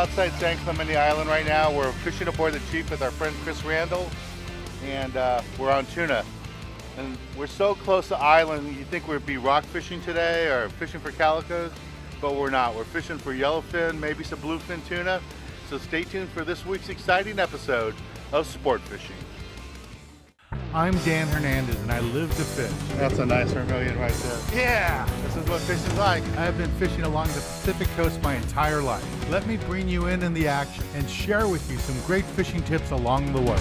outside San Clemente Island right now. We're fishing aboard the Chief with our friend Chris Randall, and we're on tuna. And we're so close to the island, you'd think we'd be rock fishing today or fishing for calicos, but we're not. We're fishing for yellowfin, maybe some bluefin tuna. So stay tuned for this week's exciting episode of Sport Fishing. I'm Dan Hernandez and I live to fish. That's a nice vermilion right there. Yeah! This is what fishing's like. I have been fishing along the Pacific coast my entire life. Let me bring you in the action and share with you some great fishing tips along the way.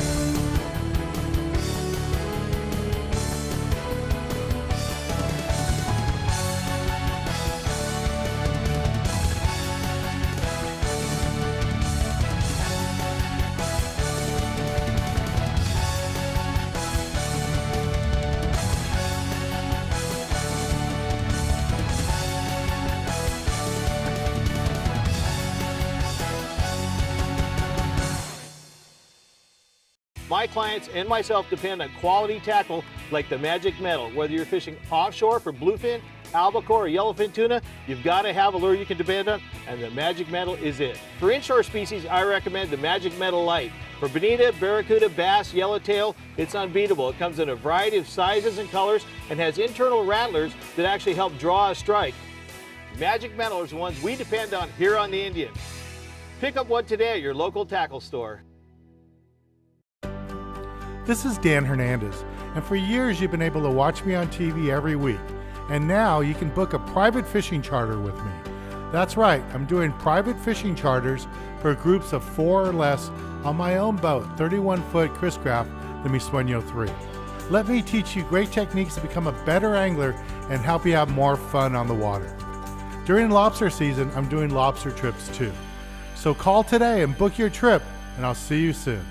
My clients and myself depend on quality tackle like the Magic Metal. Whether you're fishing offshore for bluefin, albacore, or yellowfin tuna, you've got to have a lure you can depend on, and the Magic Metal is it. For inshore species, I recommend the Magic Metal Light. For bonita, barracuda, bass, yellowtail, it's unbeatable. It comes in a variety of sizes and colors and has internal rattlers that actually help draw a strike. Magic Metal is the ones we depend on here on the Indian. Pick up one today at your local tackle store. This is Dan Hernandez, and for years you've been able to watch me on TV every week, and now you can book a private fishing charter with me. That's right, I'm doing private fishing charters for groups of 4 or less on my own boat, 31-foot Chris Craft, the Mi Sueño 3. Let me teach you great techniques to become a better angler and help you have more fun on the water. During lobster season, I'm doing lobster trips too. So call today and book your trip, and I'll see you soon.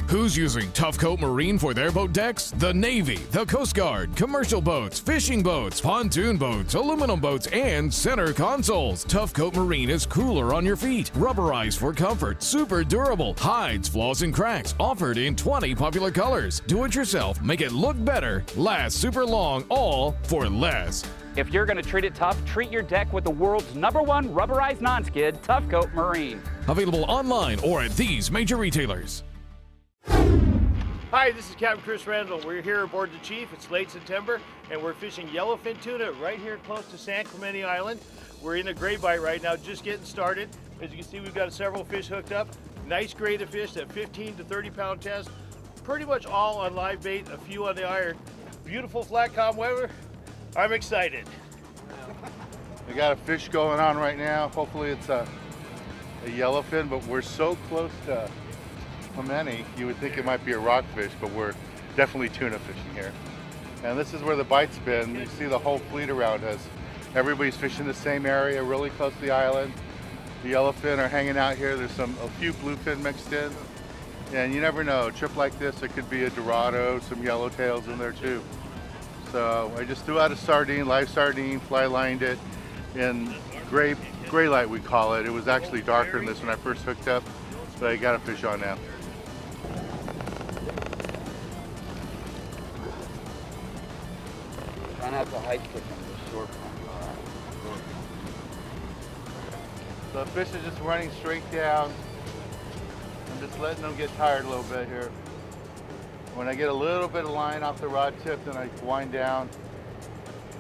Who's using Tough Coat Marine for their boat decks? The Navy, the Coast Guard, commercial boats, fishing boats, pontoon boats, aluminum boats, and center consoles. Tough Coat Marine is cooler on your feet, rubberized for comfort, super durable, hides flaws and cracks, offered in 20 popular colors. Do it yourself, make it look better, last super long, all for less. If you're going to treat it tough, treat your deck with the world's #1 rubberized non-skid, Tough Coat Marine. Available online or at these major retailers. Hi, this is Captain Chris Randall. We're here aboard the Chief. It's late September, and we're fishing yellowfin tuna right here close to San Clemente Island. We're in a gray bite right now, just getting started. As you can see, we've got several fish hooked up. Nice grade of fish, that 15 to 30 pound test. Pretty much all on live bait, a few on the iron. Beautiful flat calm weather. I'm excited. We got a fish going on right now. Hopefully it's a yellowfin, but we're so close to Clemente, you would think it might be a rockfish, but we're definitely tuna fishing here. And this is where the bite's been. You see the whole fleet around us. Everybody's fishing the same area, really close to the island. The yellowfin are hanging out here. There's a few bluefin mixed in. And you never know, a trip like this, it could be a Dorado, some yellowtails in there too. So I just threw out a sardine, live sardine, fly lined it in gray light we call it. It was actually darker than this when I first hooked up, but I got a fish on now. Try not to hike with them, the short one. The fish is just running straight down. I'm just letting them get tired a little bit here. When I get a little bit of line off the rod tip, then I wind down.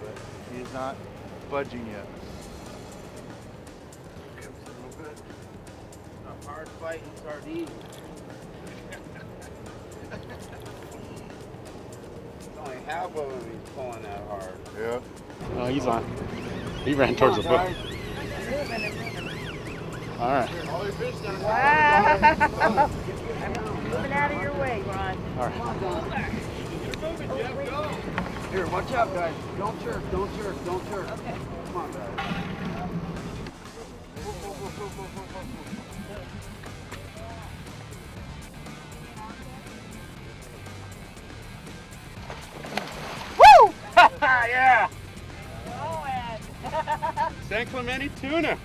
But he's not budging yet. Just a little bit. A hard fighting sardine. Only half of him he's pulling that hard. Yeah. Oh, he's on. He ran towards the boat. All right. Wow. I'm moving out of your way, Ron. All right. Here, watch out, guys. Don't jerk, don't jerk, don't jerk. Okay. Come on, guys. Woo! Yeah! San Clemente tuna.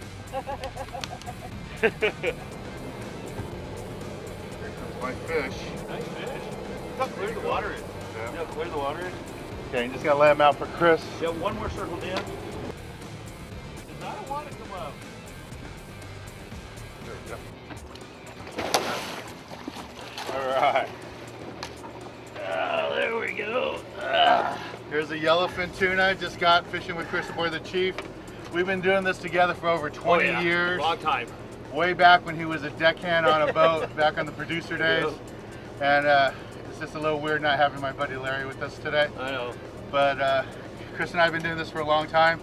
Here comes my fish. Nice fish. Look how clear the water is. Yeah. See how clear the water is? Okay, you just gotta let him out for Chris. Yeah, one more circle down. Does not want to come up. All right. There we go. Here's a yellowfin tuna. Just got fishing with Chris aboard the Chief. We've been doing this together for over 20 years. Long time. Way back when he was a deckhand on a boat, back on the producer days. And it's just a little weird not having my buddy Larry with us today. I know. But Chris and I have been doing this for a long time.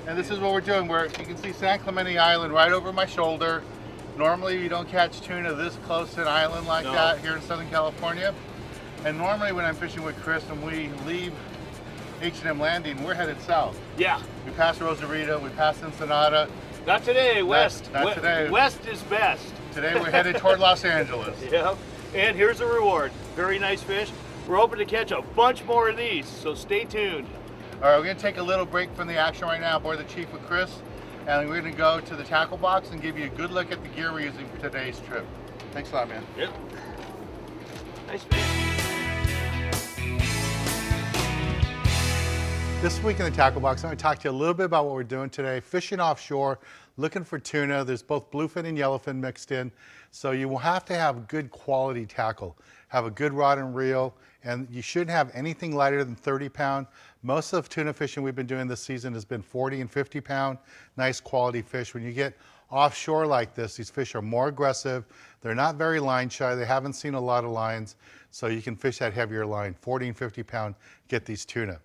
And this is what we're doing. You can see San Clemente Island right over my shoulder. Normally you don't catch tuna this close to an island like that here in Southern California. And normally when I'm fishing with Chris and we leave H&M Landing, we're headed south. Yeah. We pass Rosarito, we pass Ensenada. Not today, west. Not today. West is best. Today we're headed toward Los Angeles. Yeah. And here's the reward. Very nice fish. We're hoping to catch a bunch more of these, so stay tuned. All right, we're gonna take a little break from the action right now aboard the Chief with Chris, and we're gonna go to the tackle box and give you a good look at the gear we're using for today's trip. Thanks a lot, man. Yep. Nice fish. This week in the tackle box, I'm going to talk to you a little bit about what we're doing today. Fishing offshore, looking for tuna. There's both bluefin and yellowfin mixed in. So you will have to have good quality tackle. Have a good rod and reel, and you shouldn't have anything lighter than 30 pound. Most of tuna fishing we've been doing this season has been 40 and 50 pound. Nice quality fish. When you get offshore like this, these fish are more aggressive. They're not very line shy. They haven't seen a lot of lines. So you can fish that heavier line, 40 and 50 pound, get these tuna.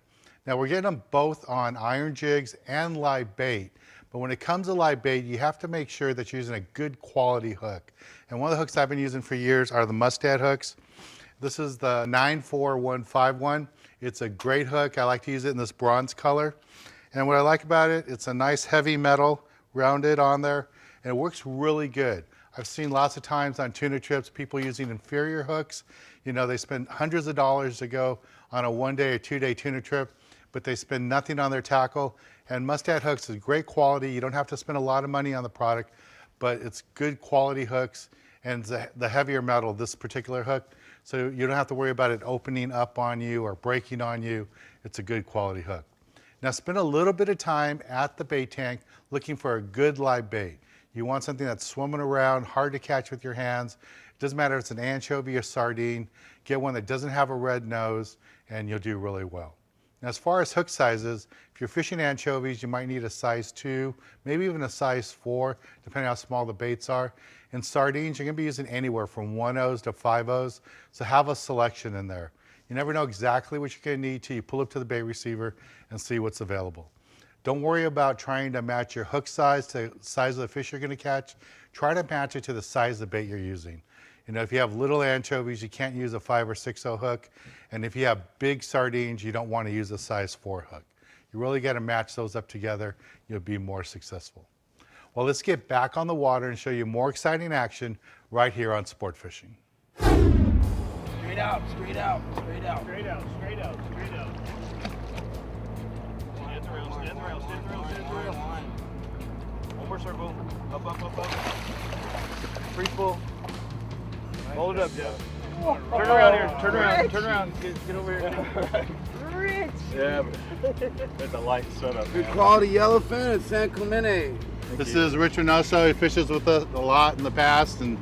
Now we're getting them both on iron jigs and live bait, but when it comes to live bait, you have to make sure that you're using a good quality hook. And one of the hooks I've been using for years are the Muscat Hooks. This is the 94151. It's a great hook. I like to use it in this bronze color. And what I like about it, it's a nice heavy metal rounded on there, and it works really good. I've seen lots of times on tuna trips, people using inferior hooks. You know, they spend hundreds of dollars to go on a 1-day or 2-day tuna trip, but they spend nothing on their tackle. And Muscat Hooks is great quality. You don't have to spend a lot of money on the product, but it's good quality hooks, and the heavier metal, this particular hook, so you don't have to worry about it opening up on you or breaking on you. It's a good quality hook. Now spend a little bit of time at the bait tank looking for a good live bait. You want something that's swimming around, hard to catch with your hands. It doesn't matter if it's an anchovy or sardine. Get one that doesn't have a red nose, and you'll do really well. Now, as far as hook sizes, if you're fishing anchovies, you might need a size 2, maybe even a size 4, depending on how small the baits are. In sardines, you're gonna be using anywhere from 1/0s to 5/0s, so have a selection in there. You never know exactly what you're gonna need till you pull up to the bait receiver and see what's available. Don't worry about trying to match your hook size to the size of the fish you're gonna catch. Try to match it to the size of the bait you're using. You know, if you have little anchovies, you can't use a 5 or 6/0 hook. And if you have big sardines, you don't want to use a size 4 hook. You really got to match those up together. You'll be more successful. Well, let's get back on the water and show you more exciting action right here on Sport Fishing. Straight out, straight out, straight out. Straight out, straight out, straight out. Stand the rail, stand the rail, stand the rail, stand the rail. One more circle. Up, up, up, up. Free pull. Hold it up, Jeff. Turn around here. Turn around. Turn around. Get over here. Rich. Yeah, but it's a light setup. Good quality yellowfin at San Clemente. This is Rich Reynoso. He fishes with us a lot in the past, and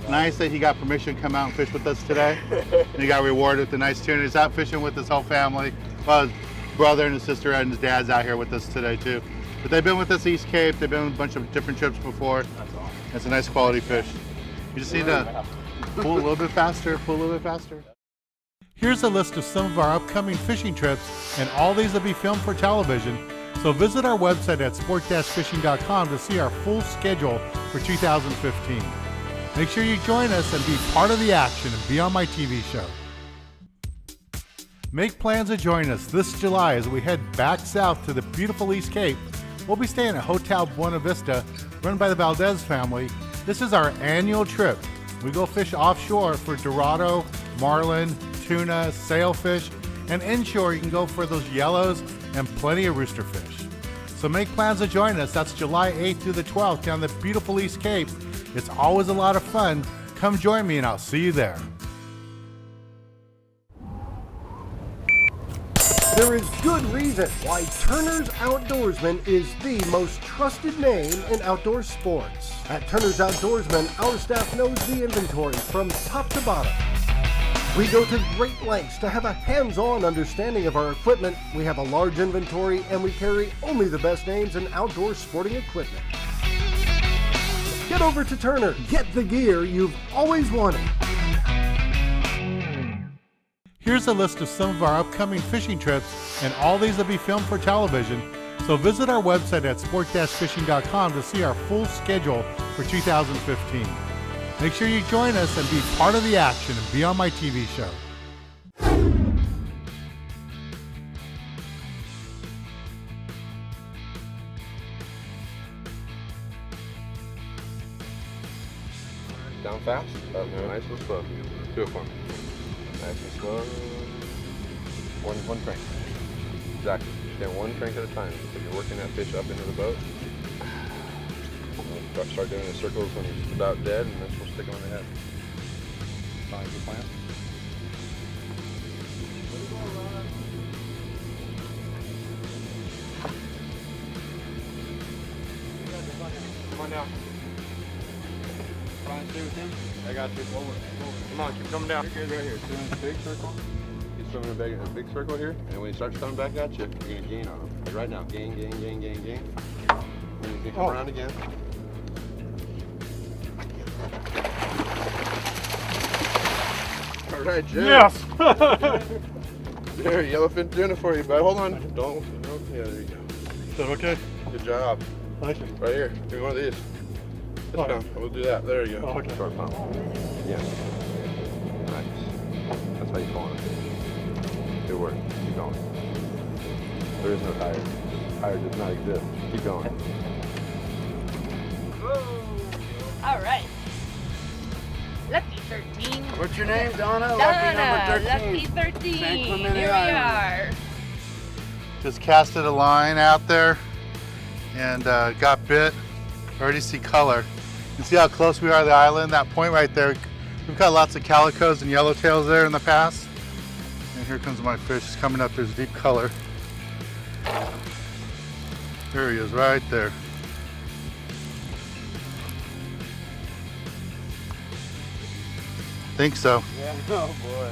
nice that he got permission to come out and fish with us today. And he got rewarded with the nice tuna. He's out fishing with his whole family. Well, his brother and his sister and his dad's out here with us today too. But they've been with us East Cape. They've been on a bunch of different trips before. That's awesome. It's a nice quality fish. You just need to pull a little bit faster, pull a little bit faster. Here's a list of some of our upcoming fishing trips, and all these will be filmed for television. So visit our website at sport-fishing.com to see our full schedule for 2015. Make sure you join us and be part of the action and be on my TV show. Make plans to join us this July as we head back south to the beautiful East Cape. We'll be staying at Hotel Buena Vista, run by the Valdez family. This is our annual trip. We go fish offshore for Dorado, marlin, tuna, sailfish, and inshore you can go for those yellows and plenty of rooster fish. So make plans to join us. That's July 8th through the 12th down the beautiful East Cape. It's always a lot of fun. Come join me and I'll see you there. There is good reason why Turner's Outdoorsman is the most trusted name in outdoor sports. At Turner's Outdoorsman, our staff knows the inventory from top to bottom. We go to great lengths to have a hands-on understanding of our equipment. We have a large inventory and we carry only the best names in outdoor sporting equipment. Get over to Turner. Get the gear you've always wanted. Here's a list of some of our upcoming fishing trips, and all these will be filmed for television. So visit our website at sport-fishing.com to see our full schedule for 2015. Make sure you join us and be part of the action and be on my TV show. Down fast, up nice and slow. Do it for me. Nice and slow. One crank. Exactly. Stand one crank at a time. So you're working that fish up into the boat. Start doing the circles when he's about dead, and then we'll stick him in the head. Fine, good plan. Come on down. Trying to stay with him. I got you. Come on, keep coming down. You're good right here. Swimming in a big circle. He's swimming in a big circle here, and when he starts coming back at you, you're going to gain on him. Like right now, gain. And he's going to come around again. All right, Jim. Yes! There, yellowfin tuna for you, bud. Hold on. Don't. Yeah, there you go. Is that okay? Good job. Thank you. Right here. Give me one of these. This down. We'll do that. There you go. Oh, okay. Short pump. Yeah. Nice. That's how you pull it. Good work. Keep going. There is no tire. Tire does not exist. Keep going. All right. Lucky 13. What's your name, Donna? Donna, Lucky number 13. Lucky 13. San Here Clemente we Island. are. Just casted a line out there and got bit. Already see color. You can see how close we are to the island. That point right there. We've got lots of calicos and yellowtails there in the past. And here comes my fish. It's coming up. There's deep color. There he is right there. Think so. Yeah, oh boy.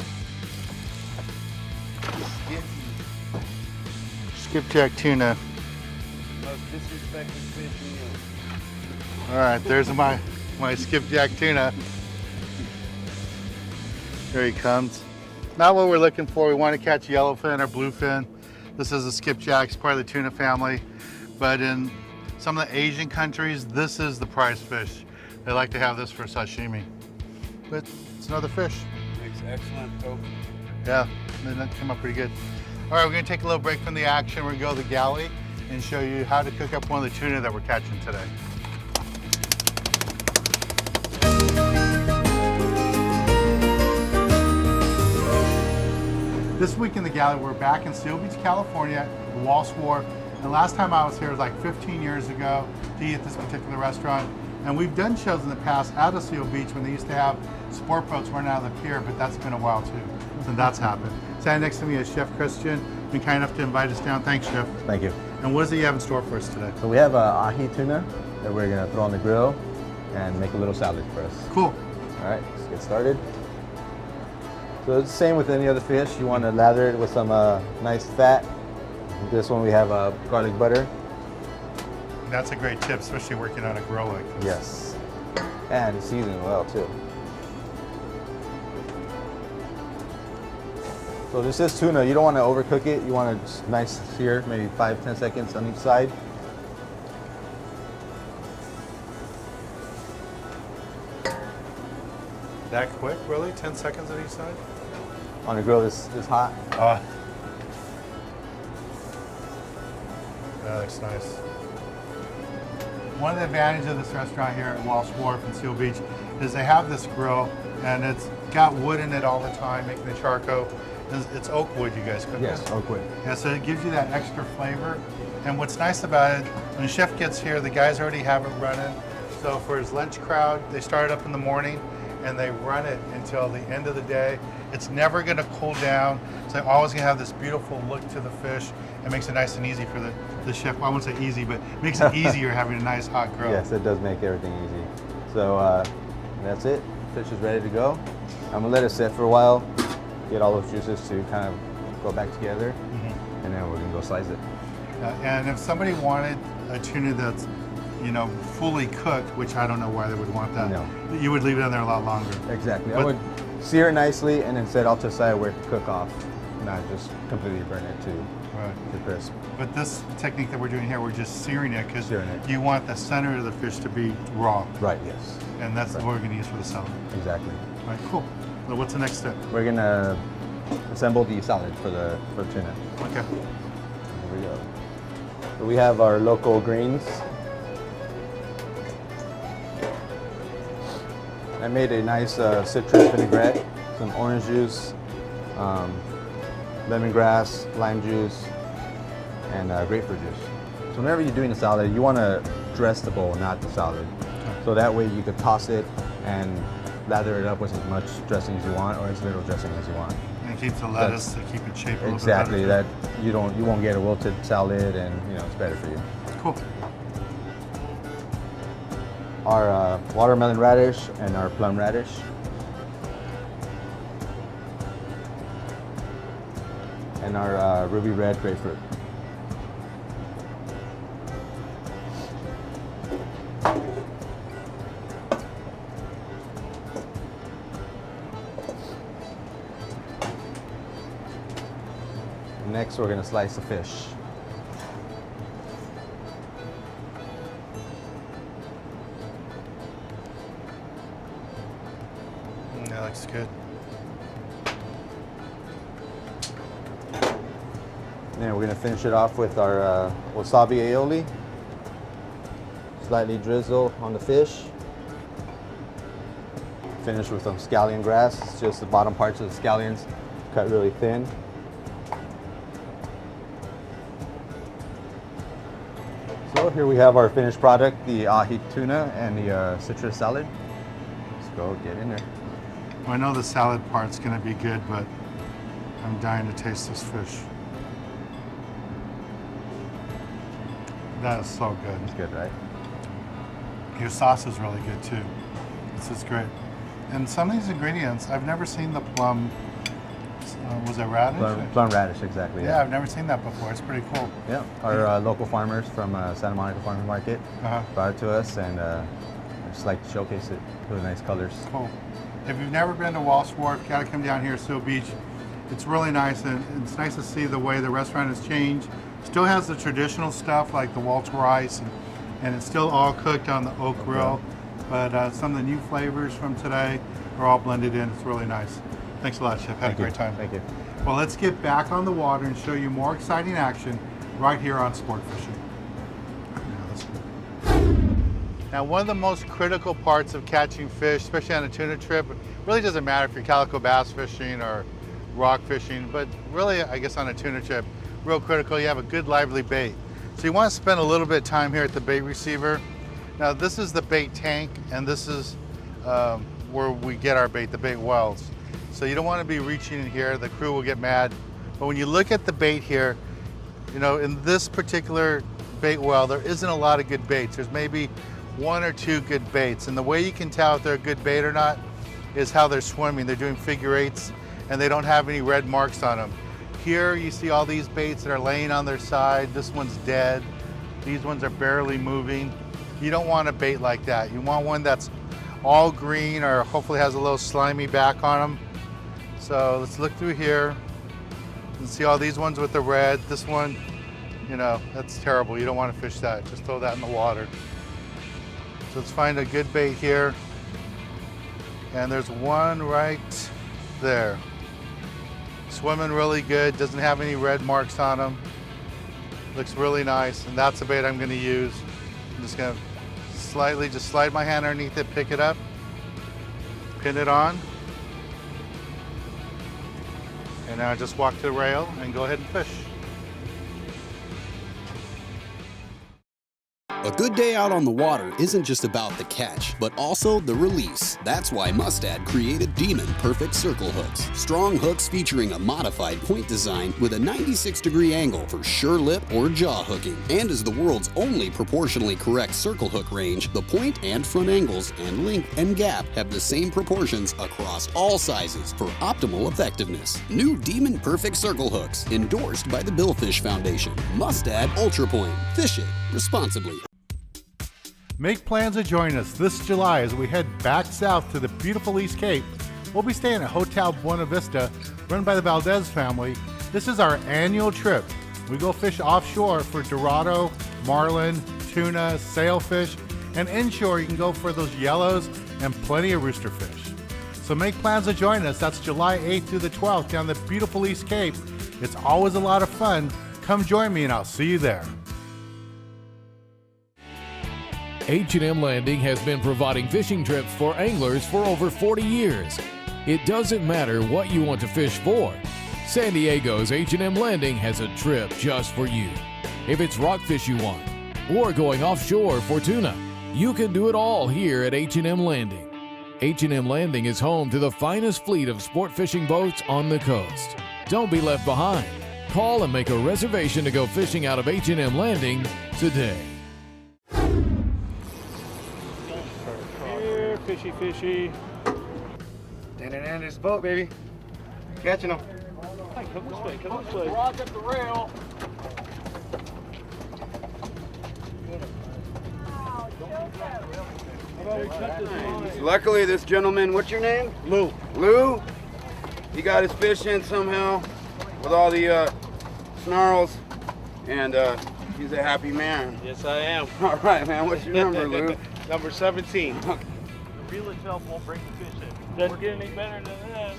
Skipjack Tuna. Most disrespected fish in the All right, there's my skipjack tuna. There he comes. Not what we're looking for. We want to catch yellowfin or bluefin. This is a skipjack, it's part of the tuna family. But in some of the Asian countries, this is the prize fish. They like to have this for sashimi. But it's another fish. Makes excellent coke. Yeah, that came up pretty good. All right, we're gonna take a little break from the action. We're gonna go to the galley and show you how to cook up one of the tuna that we're catching today. This week in the galley, we're back in Seal Beach, California, Walsh Wharf. And the last time I was here was like 15 years ago to eat at this particular restaurant. And we've done shows in the past out of Seal Beach when they used to have sport boats running out of the pier, but that's been a while too. So that's happened. Standing next to me is Chef Christain. Been kind enough to invite us down. Thanks, Chef. Thank you. And what is it you have in store for us today? So we have ahi tuna that we're gonna throw on the grill and make a little salad for us. Cool. All right, let's get started. So it's the same with any other fish. You want to lather it with some nice fat. This one we have garlic butter. That's a great tip, especially working on a grill like this. Yes. And it's seasoned well too. So this is tuna. You don't want to overcook it. You want it just nice sear, maybe 5-10 seconds on each side. That quick, really? 10 seconds on each side? On the grill, this hot. That looks nice. One of the advantages of this restaurant here at Walsh Wharf in Seal Beach is they have this grill and it's got wood in it all the time, making the charcoal. It's oak wood you guys cook Yes, with. oak wood. Yeah, so it gives you that extra flavor. And what's nice about it, when the chef gets here, the guys already have it running. So for his lunch crowd, they start up in the morning and they run it until the end of the day. It's never gonna cool down. So they're always gonna have this beautiful look to the fish. It makes it nice and easy for the chef. Well, I won't say easy, but it makes it easier having a nice hot grill. Yes, it does make everything easy. So that's it. Fish is ready to go. I'm gonna let it sit for a while, get all those juices to kind of go back together, and then we're gonna go slice it. And if somebody wanted a tuna that's, you know, fully cooked, which I don't know why they would want that, No. you would leave it in there a lot longer. Exactly. But I would sear it nicely and then set off to the side where it can cook off, not just completely burn it to crisp. But this technique that we're doing here, we're just searing it because Searing it. you want the center of the fish to be raw. Right, yes. And that's what we're going to use for the salad. Exactly. All right, cool. So what's the next step? We're gonna assemble the salad for tuna. Okay. Here we go. So we have our local greens. I made a nice citrus vinaigrette, some orange juice, lemongrass, lime juice, and grapefruit juice. So whenever you're doing a salad, you want to dress the bowl, not the salad. So that way you could toss it and lather it up with as much dressing as you want, or as little dressing as you want. And it keeps the lettuce to keep it shaped a little Exactly. bit That better. you won't get a wilted salad, and it's better for you. Cool. Our watermelon radish and our plum radish. And our ruby red grapefruit. Next, we're going to slice the fish. That looks good. Then we're going to finish it off with our wasabi aioli. Slightly drizzle on the fish. Finish with some scallion grass. It's just the bottom parts of the scallions cut really thin. So here we have our finished product, the ahi tuna and the citrus salad. Let's go get in there. Well, I know the salad part's going to be good, but I'm dying to taste this fish. That is so good. It's good, right? Your sauce is really good too. This is great. And some of these ingredients, I've never seen the plum. Was it radish? Plum radish, exactly. Yeah, I've never seen that before. It's pretty cool. Yeah, our local farmers from Santa Monica Farmers Market brought it to us, and I just like to showcase it. Really nice colors. Cool. If you've never been to Walsh Wharf, you gotta come down here, Seal Beach. It's really nice, and it's nice to see the way the restaurant has changed. Still has the traditional stuff like the Waltz rice, and it's still all cooked on the oak grill. But some of the new flavors from today are all blended in. It's really nice. Thanks a lot, Chef. Had a great time. Thank you. Well, let's get back on the water and show you more exciting action right here on Sport Fishing. Now, one of the most critical parts of catching fish, especially on a tuna trip, it really doesn't matter if you're calico bass fishing or rock fishing, but really, I guess on a tuna trip, real critical, you have a good lively bait. So you want to spend a little bit of time here at the bait receiver. Now, this is the bait tank, and this is where we get our bait, the bait wells. So you don't want to be reaching in here, the crew will get mad. But when you look at the bait here, in this particular bait well, there isn't a lot of good baits. There's maybe one or two good baits. And the way you can tell if they're a good bait or not is how they're swimming. They're doing figure eights and they don't have any red marks on them. Here you see all these baits that are laying on their side. This one's dead. These ones are barely moving. You don't want a bait like that. You want one that's all green or hopefully has a little slimy back on them. So let's look through here and see all these ones with the red. This one, that's terrible. You don't want to fish that. Just throw that in the water. So let's find a good bait here. And there's one right there. Swimming really good, doesn't have any red marks on them. Looks really nice, and that's the bait I'm gonna use. I'm just gonna just slide my hand underneath it, pick it up, pin it on. And now just walk to the rail and go ahead and fish. A good day out on the water isn't just about the catch, but also the release. That's why Muscat created Demon Perfect Circle Hooks. Strong hooks featuring a modified point design with a 96-degree angle for sure lip or jaw hooking. And as the world's only proportionally correct circle hook range, the point and front angles and length and gap have the same proportions across all sizes for optimal effectiveness. New Demon Perfect Circle Hooks, endorsed by the Billfish Foundation. Muscat Ultra Point. Fish it responsibly. Make plans to join us this July as we head back south to the beautiful East Cape. We'll be staying at Hotel Buena Vista, run by the Valdez family. This is our annual trip. We go fish offshore for dorado, marlin, tuna, sailfish, and inshore you can go for those yellows and plenty of rooster fish. So make plans to join us. That's July 8th through the 12th down the beautiful East Cape. It's always a lot of fun. Come join me and I'll see you there. H&M Landing has been providing fishing trips for anglers for over 40 years. It doesn't matter what you want to fish for. San Diego's H&M Landing has a trip just for you. If it's rockfish you want, or going offshore for tuna, you can do it all here at H&M Landing. H&M Landing is home to the finest fleet of sport fishing boats on the coast. Don't be left behind. Call and make a reservation to go fishing out of H&M Landing today. Here, fishy, fishy. Dan Hernandez boat, baby. Catching them. Hey, come this way, come this way. Rock up the rail. Luckily, this gentleman, what's your name? Lou. Lou? He got his fish in somehow with all the snarls, and he's a happy man. Yes, I am. All right, man. What's your number, Lou? Number 17. Okay. The reel itself won't bring the fish in. Doesn't get any better than this.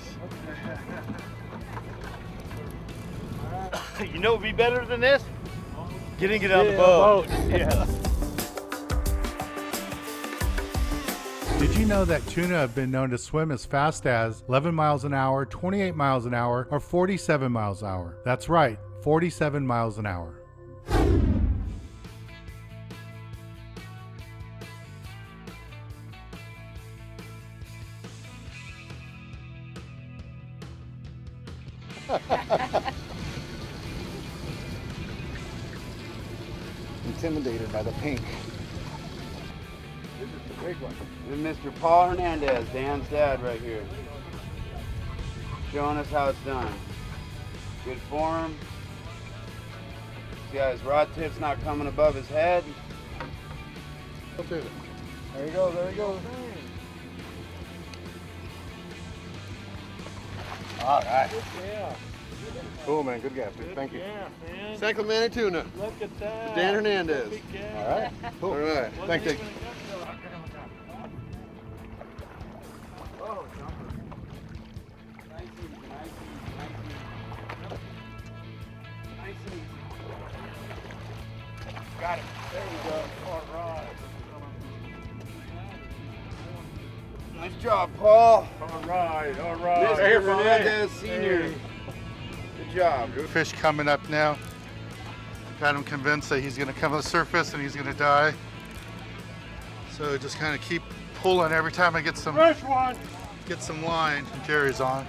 You know what would be better than this? Getting it on the boat. Yeah. Did you know that tuna have been known to swim as fast as 11 miles an hour, 28 miles an hour, or 47 miles an hour? That's right, 47 miles an hour. Intimidated by the pink. This is the big one. This is Mr. Paul Hernandez, Dan's dad right here. Showing us how it's done. Good form. See how his rod tip's not coming above his head? There you go, there you go. All right. Yeah. Cool, man. Good gaff. Thank you. Yeah, man. San Clemente Tuna. Look at that. Dan Hernandez. All right. Cool. All right. Thank you. Oh, jumper. Nice and easy, nice and easy, nice and easy. Got it. There we go. All right. Nice job, Paul. All right, all right. Mr. Hernandez Sr. Hey. Good job. Fish coming up now. Got him convinced that he's gonna come to the surface and he's gonna die. So just kind of keep pulling every time I get some Fresh one. Get some line. Jerry's on.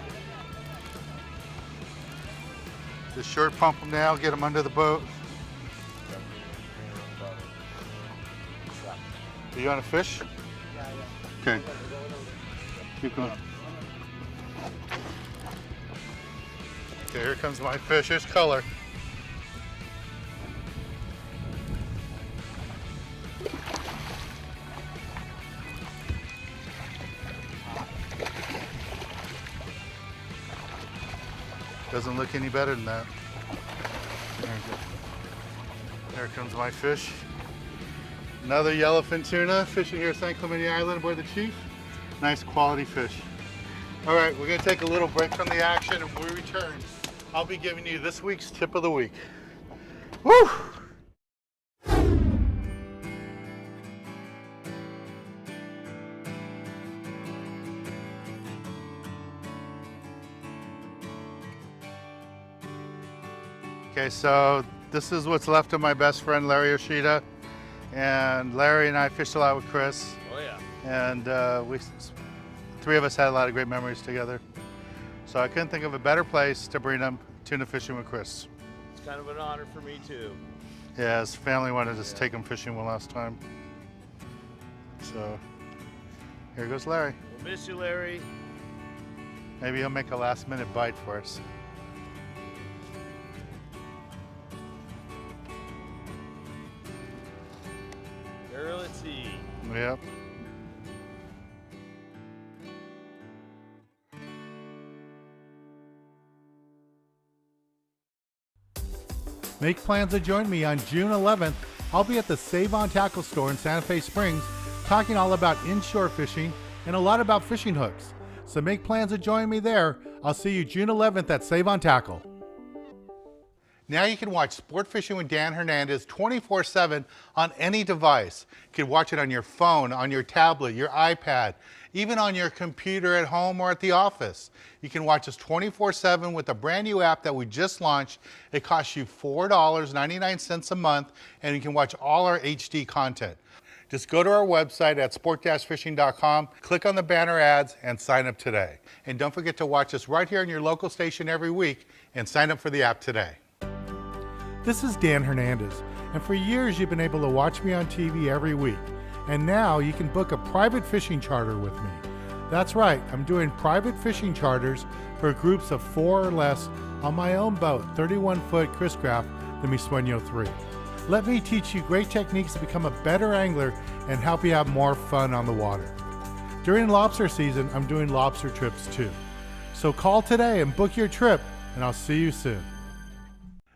Just short pump him now, get him under the boat. Are you on a fish? Yeah. Okay. Keep going. Okay, here comes my fish. Here's color. Doesn't look any better than that. There comes my fish. Another yellowfin tuna fishing here at San Clemente Island aboard the Chief. Nice quality fish. All right, we're gonna take a little break from the action, and when we return, I'll be giving you this week's tip of the week. Woo! Okay, so this is what's left of my best friend Larry Yoshida. and Larry and I fished a lot with Chris. Oh yeah. And three of us had a lot of great memories together. So I couldn't think of a better place to bring them tuna fishing with Chris. It's kind of an honor for me too. Yeah, his family wanted us to take him fishing one last time. So here goes Larry. We'll miss you, Larry. Maybe he'll make a last minute bite for us. Girl at sea. Yep. Make plans to join me on June 11th. I'll be at the Save on Tackle store in Santa Fe Springs talking all about inshore fishing and a lot about fishing hooks. So make plans to join me there. I'll see you June 11th at Save on Tackle. Now you can watch Sport Fishing with Dan Hernandez 24/7 on any device. You can watch it on your phone, on your tablet, your iPad, even on your computer at home or at the office. You can watch us 24/7 with a brand new app that we just launched. It costs you $4.99 a month, and you can watch all our HD content. Just go to our website at sport-fishing.com, click on the banner ads, and sign up today. And don't forget to watch us right here on your local station every week, and sign up for the app today. This is Dan Hernandez, and for years you've been able to watch me on TV every week. And now you can book a private fishing charter with me. That's right, I'm doing private fishing charters for groups of 4 or less on my own boat, 31-foot Chris Craft, the Mi Sueño 3. Let me teach you great techniques to become a better angler and help you have more fun on the water. During lobster season, I'm doing lobster trips too. So call today and book your trip, and I'll see you soon.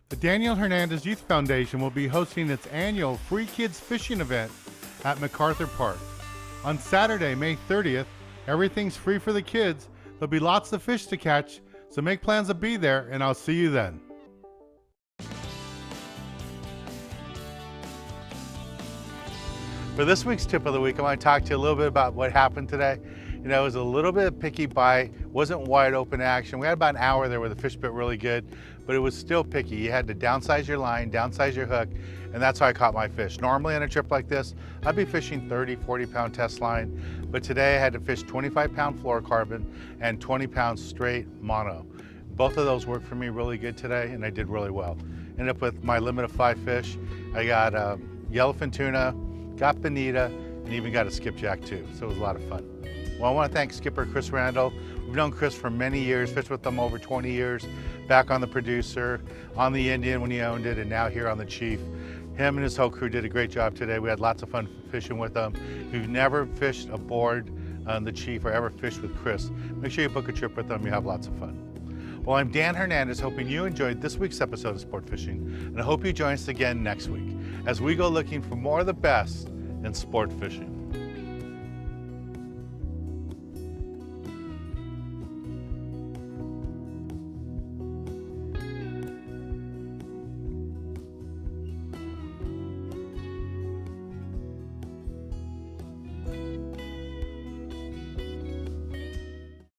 The Daniel Hernandez Youth Foundation will be hosting its annual Free Kids Fishing event at MacArthur Park. On Saturday, May 30th, everything's free for the kids. There'll be lots of fish to catch, so make plans to be there, and I'll see you then. For this week's tip of the week, I want to talk to you a little bit about what happened today. You know, it was a little bit of picky bite, wasn't wide open action. We had about an hour there where the fish bit really good, but it was still picky. You had to downsize your line, downsize your hook, and that's how I caught my fish. Normally on a trip like this, I'd be fishing 30, 40-pound test line, but today I had to fish 25-pound fluorocarbon and 20 pounds straight mono. Both of those worked for me really good today, and I did really well. Ended up with my limit of 5 fish. I got yellowfin tuna, got bonita, and even got a skipjack too, so it was a lot of fun. Well, I want to thank Skipper Chris Randall. We've known Chris for many years, fished with him over 20 years, back on the Producer, on the Indian when he owned it, and now here on the Chief. Him and his whole crew did a great job today. We had lots of fun fishing with them. If you've never fished aboard the Chief or ever fished with Chris, make sure you book a trip with them. You have lots of fun. Well, I'm Dan Hernandez, hoping you enjoyed this week's episode of Sport Fishing, and I hope you join us again next week as we go looking for more of the best in sport fishing.